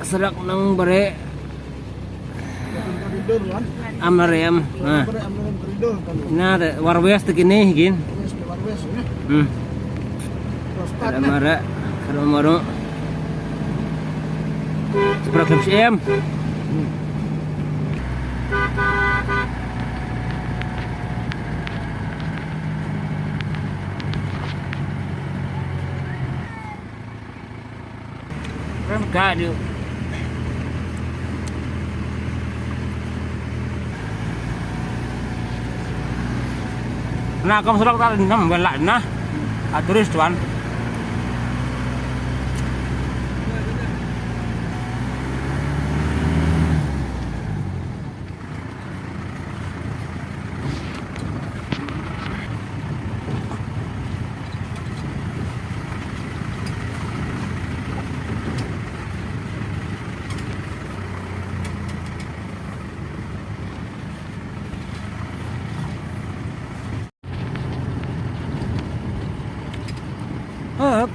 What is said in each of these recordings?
serak nang bare Amrem. Nah, warwes begini gin. Ada mara, ada maro. Seberapa cm? Enggak dia. Nah, kamu sudah tahu nama belak nah, turis tuan.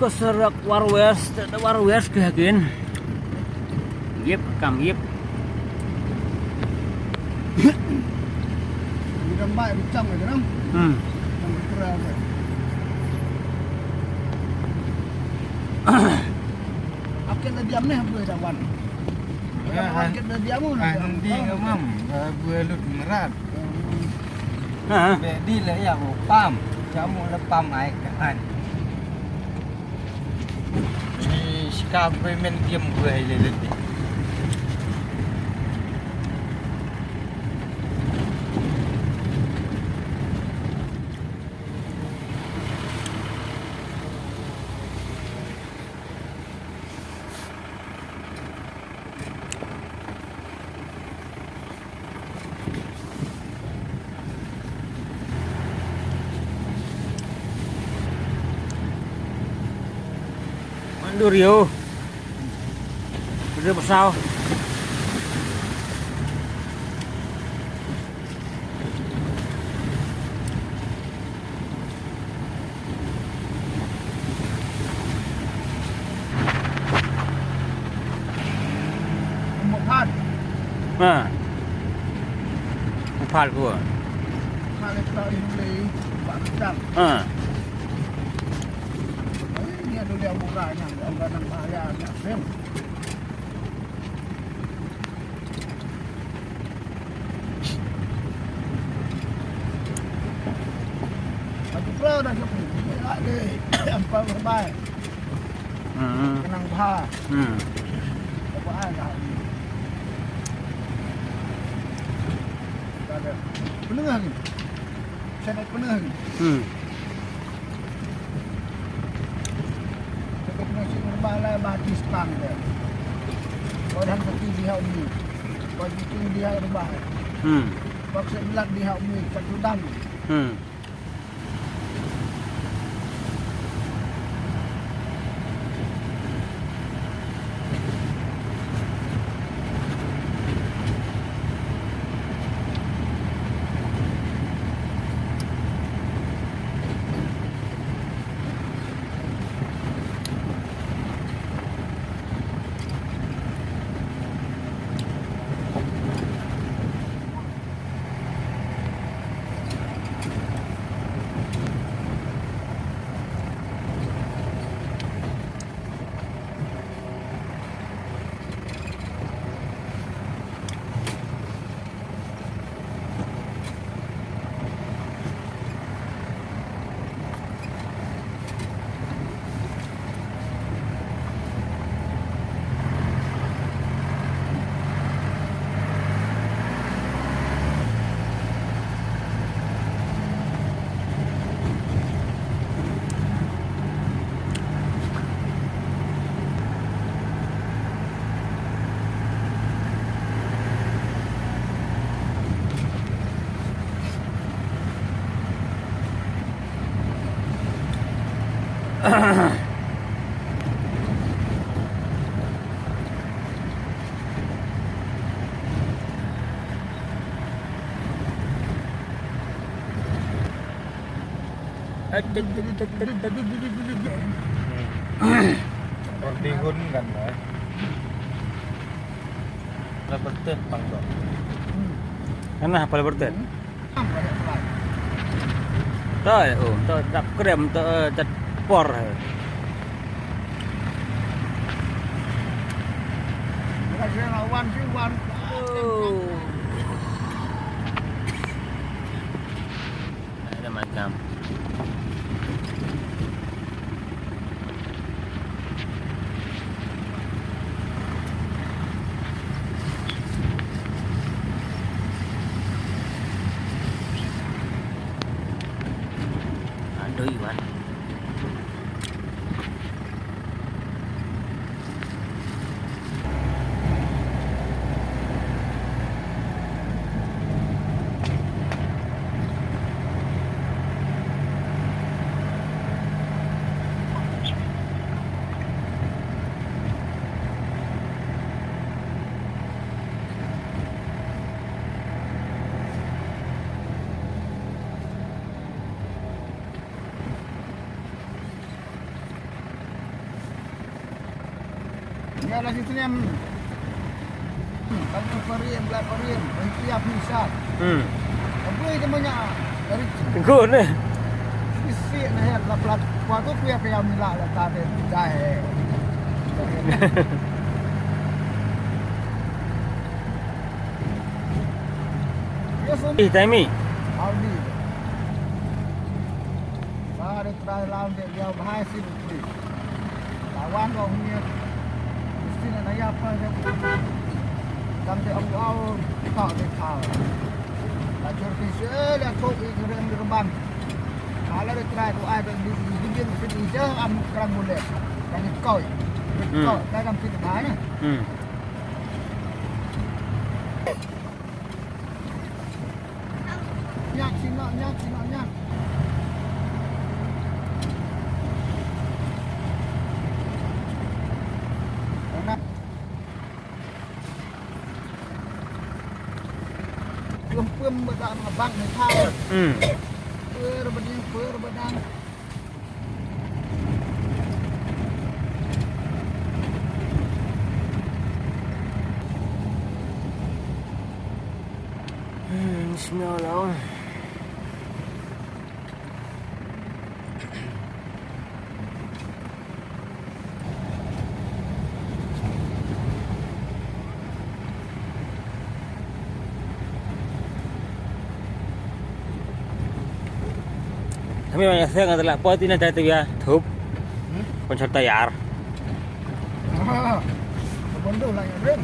Keserak warwes kehakin. Yep, kam yep. Di gambar bincang aja kan? Yang berkurang. Akhir dah diam ni apa cawan? Akhir dah diam pun. Nanti ngamam, belut merat. Di lah ya, pam, jamu lah pam air kan. Kabel main game gue lelet ni. Mandur yo. Udah besar. Mukad. Mukad gua. Kalau kita ini bakal. Ini ada dia murahnya, ada nang bahaya nak film. Pro dah cukup. Ada empat berbaik. Kenang bah. Apa ada? Ada penengah ni. Saya naik penengah ni. Saya kena si berbalai bati stang dia. Kau dah kaki dia ni. Kau bikin dia berbaik. Kau sebelah dia ni satu dam. Bihun kan lah. Lah betul bang dok. Kana apa bertet? Apa dia pelan. Tak, oh, tak krem, tak por. Dia lawan si wan. Oh. Ada macam. Aduh, Iwan. Dia lah situ ni. Kamu Korean, belah Korean, India bisa. Apa itu banyak dari Good ni. isi ni ya, la plat. Waktu tu apa yang mila la tadi jahe. Ya semua. Taimi. Audi. Baru terakhir lawan dia bahaya sih. Lawan kau punya. Mesti nak naya apa dia. Sampai awal tak dekal. Lajur kisah dia kau ikhram dirban. Kalau dia terakhir tu ada di sini je am kerang boleh. Dan kau. Kau dalam situ bahaya. Nyak sini. Lempem bedak abang ni tahu. Per bedang. Bismillah. Kami banyak saya nggak telah pot ini ada tu ya, tup, pencet tayar. Bondo lah yang rem.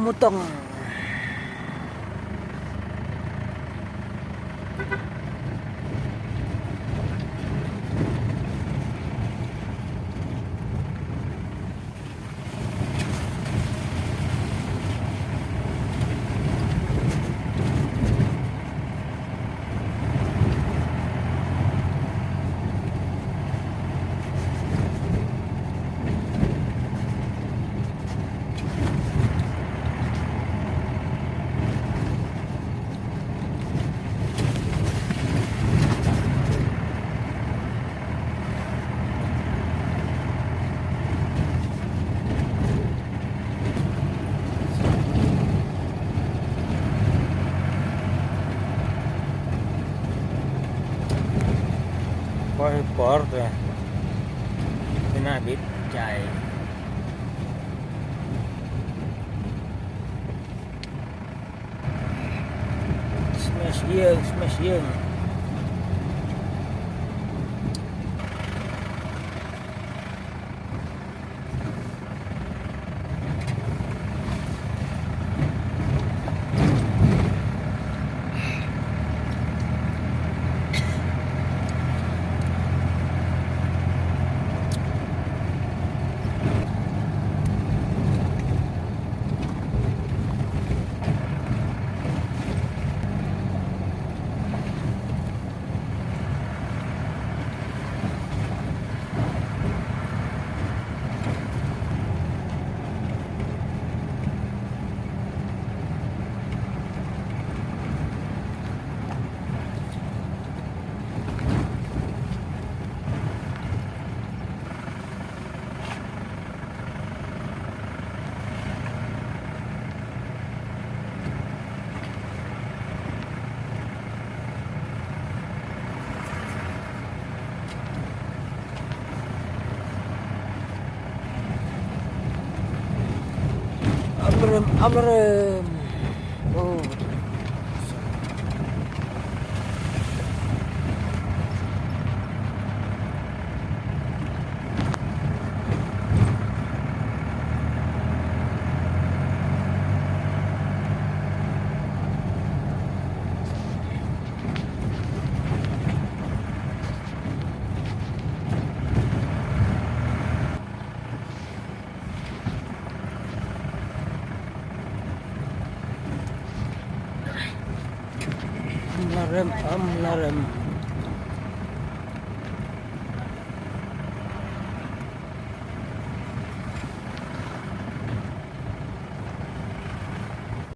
Mutong. Coi por rồi. Cái nào biết chạy. Smash dương. Amlarem. Oh. Amlarem.